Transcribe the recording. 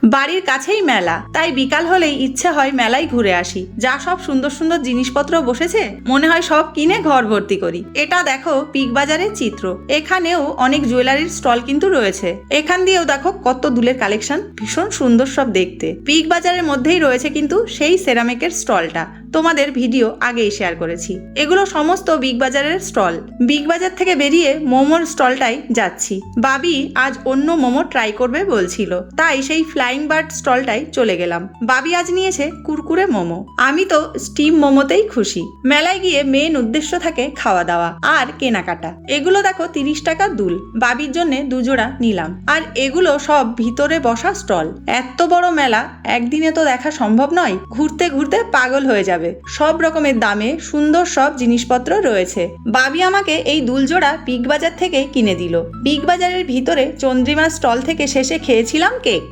বাড়ির কাছেই মেলা, তাই বিকাল হলেই ইচ্ছে হয় মেলায় ঘুরে আসি। যা সব সুন্দর সুন্দর জিনিসপত্র বসেছে, মনে হয় সব কিনে ঘর ভর্তি করি। এটা দেখো পিক বাজারের চিত্র। এখানেও অনেক জুয়েলারির স্টল কিন্তু রয়েছে। এখান দিয়েও দেখো কত দুলের কালেকশন, ভীষণ সুন্দর সব দেখতে। পিক বাজারের মধ্যেই রয়েছে কিন্তু সেই সেরামিকের স্টলটা, তোমাদের ভিডিও আগেই শেয়ার করেছি। এগুলো সমস্ত বিগ বাজারের স্টল। বিগ বাজার থেকে বেরিয়ে মোমোর স্টলটাই যাচ্ছি। বাবি আজ অন্য মোমো ট্রাই করবে বলছিল, তাই সেই ফ্লাইং বার্ড স্টলটাই চলে গেলাম। বাবি আজ নিয়েছে কুরকুরে মোমো, আমি তো স্টিম মোমোতেই খুশি। মেলায় গিয়ে মেন উদ্দেশ্য থাকে খাওয়া দাওয়া আর কেনাকাটা। এগুলো দেখো 30 টাকা দুল, বাবির জন্য দুজোড়া নিলাম। আর এগুলো সব ভিতরে বসা স্টল। এত বড় মেলা একদিনে তো দেখা সম্ভব নয়, ঘুরতে ঘুরতে পাগল হয়ে যাবে। সব রকমের দামে সুন্দর সব জিনিসপত্র রয়েছে। বাবি আমাকে এই দুলজোড়া বিগ বাজার থেকে কিনে দিল। বিগ বাজারের ভিতরে চন্দ্রিমা স্টল থেকে শেষে খেয়েছিলাম কেক।